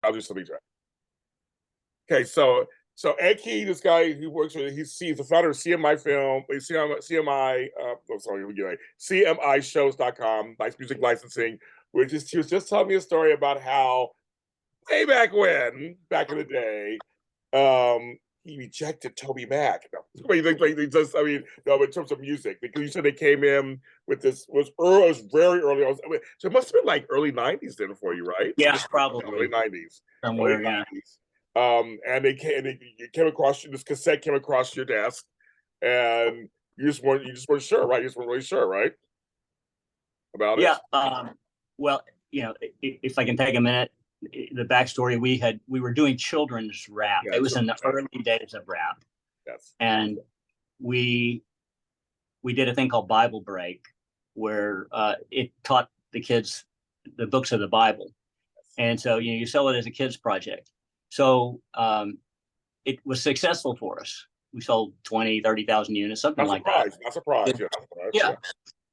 I'll do something right. Okay, so Ed Kee, this guy who works with, he's the founder of CMI Film, CMI, I'm sorry, CMIshows.com, nice music licensing. He was just telling me a story about how way back when, back in the day, he rejected Toby Mac. No, I mean, no, in terms of music, because you said they came in with this was very early. So it must have been like early '90s then for you, right? Yeah, probably early '90s. somewhere. Early 90s. And it came across this cassette came across your desk, and you just weren't sure, right? You just weren't really sure, right? About Yeah. it. Well, if I can take a minute, the backstory, we were doing children's rap. Yeah, it was in the early days of rap. Yes. And we did a thing called Bible Break, where it taught the kids the books of the Bible. And so, you sell it as a kids project. So it was successful for us. We sold 20, 30,000 units, something like that. Not surprised. Yeah.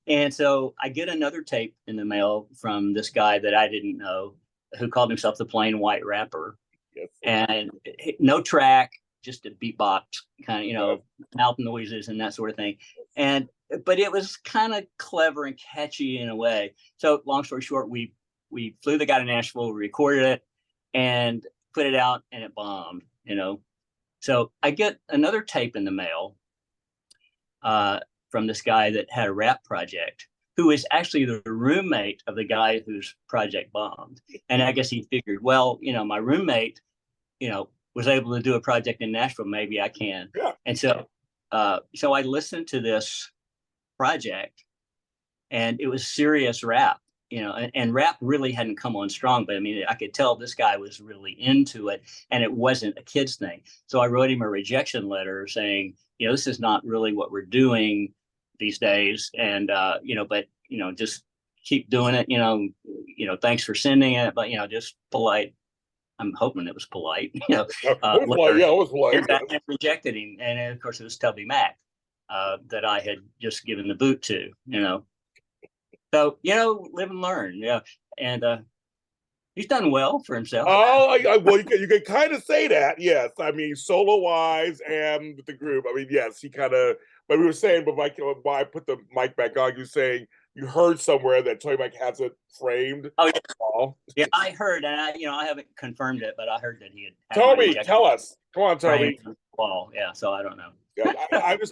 And so I get another tape in the mail from this guy that I didn't know, who called himself the Plain White Rapper. Yes. And no track, just a beatbox, kind of, mouth noises and that sort of thing. But it was kind of clever and catchy in a way. So long story short, we flew the guy to Nashville, recorded it, and put it out, and it bombed. So I get another tape in the mail from this guy that had a rap project, who is actually the roommate of the guy whose project bombed. And I guess he figured, well, my roommate, was able to do a project in Nashville, maybe I can. Yeah. And so I listened to this project, and it was serious rap, and rap really hadn't come on strong, but I mean, I could tell this guy was really into it, and it wasn't a kid's thing. So I wrote him a rejection letter saying, this is not really what we're doing these days. And, but, just keep doing it, thanks for sending it, but, just polite. I'm hoping it was polite. It was polite. And rejected him. And of course, it was Toby Mac that I had just given the boot to, So, live and learn. Yeah. And he's done well for himself. Oh, well, you can kind of say that. Yes. I mean, solo wise and with the group. I mean, yes, he kind of, but we were saying, but Mike, when I put the mic back on, you were saying you heard somewhere that Toby Mac has it framed. Oh, yeah. Yeah, I heard, and I haven't confirmed it, but I heard that he had. Toby, tell us. Come on, Toby. Well, yeah, so I don't know. Yeah,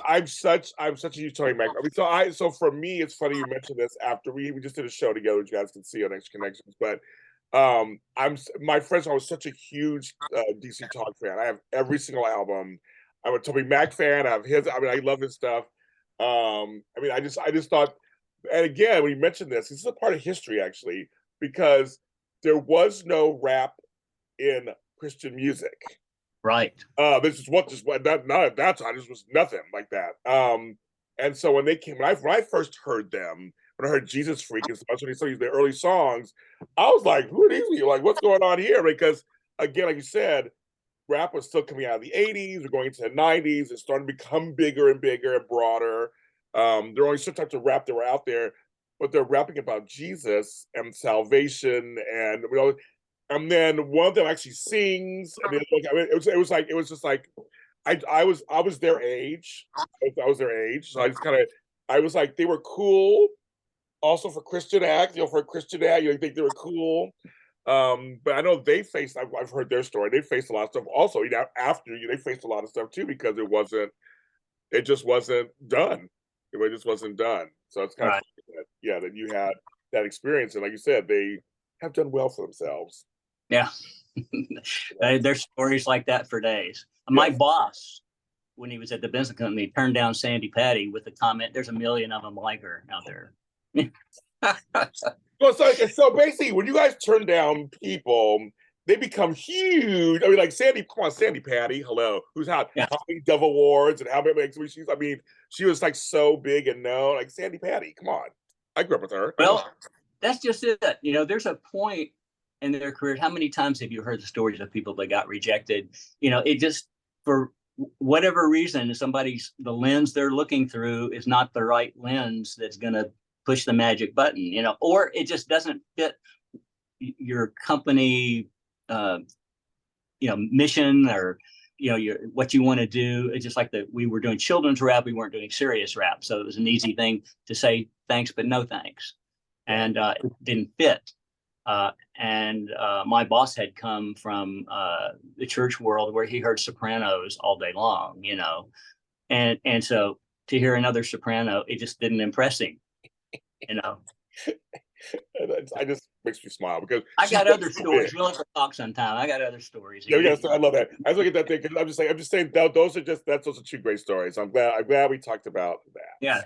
I'm such a huge Toby Mac. I mean, so for me, it's funny you mentioned this after we just did a show together, which you guys can see on Extra Connections, but my friends, I was such a huge DC Talk fan. I have every single album. I'm a Toby Mac fan. I have his. I mean, I love his stuff. I mean, I just thought, and again, when you mentioned this is a part of history actually, because there was no rap in Christian music. Right. This is what not at that time. This was nothing like that. And so when I first heard them, when I heard Jesus Freak and stuff, when they started their early songs, I was like, who are these people? Like, what's going on here? Because again, like you said, rap was still coming out of the 80s, we're going into the 90s, it's starting to become bigger and bigger and broader. There are only certain types of rap that were out there, but they're rapping about Jesus and salvation, and then one of them actually sings. I mean, it was just like I was their age. I was their age, so I was like, they were cool. Also for Christian act, for a Christian act, think they were cool. But I know they faced. I've heard their story. They faced a lot of stuff. Also, after they faced a lot of stuff too, because it just wasn't done. It just wasn't done. So it's kind of that you had that experience, and like you said, they have done well for themselves. Yeah. There's stories like that for days. My boss, when he was at the Benson Company, turned down Sandy Patty with the comment, "There's a million of them like her out there." So basically, when you guys turn down people, they become huge. I mean, like Sandy Patty, hello, who's had how many Dove Awards and how many exhibitions? I mean, she was like so big and known. Like Sandy Patty, come on, I grew up with her. Well, that's just it. There's a point in their careers. How many times have you heard the stories of people that got rejected? It just, for whatever reason, the lens they're looking through is not the right lens that's going to push the magic button, or it just doesn't fit your company mission or what you want to do. It's just like we were doing children's rap, we weren't doing serious rap, so it was an easy thing to say thanks but no thanks, and it didn't fit. And my boss had come from the church world where he heard sopranos all day long, and so to hear another soprano, it just didn't impress him. I just makes me smile because I got other stories. We'll have to talk sometime. I got other stories. Yeah, I love that. I was looking at that thing because I'm just saying those are two great stories. I'm glad we talked about that. Yeah.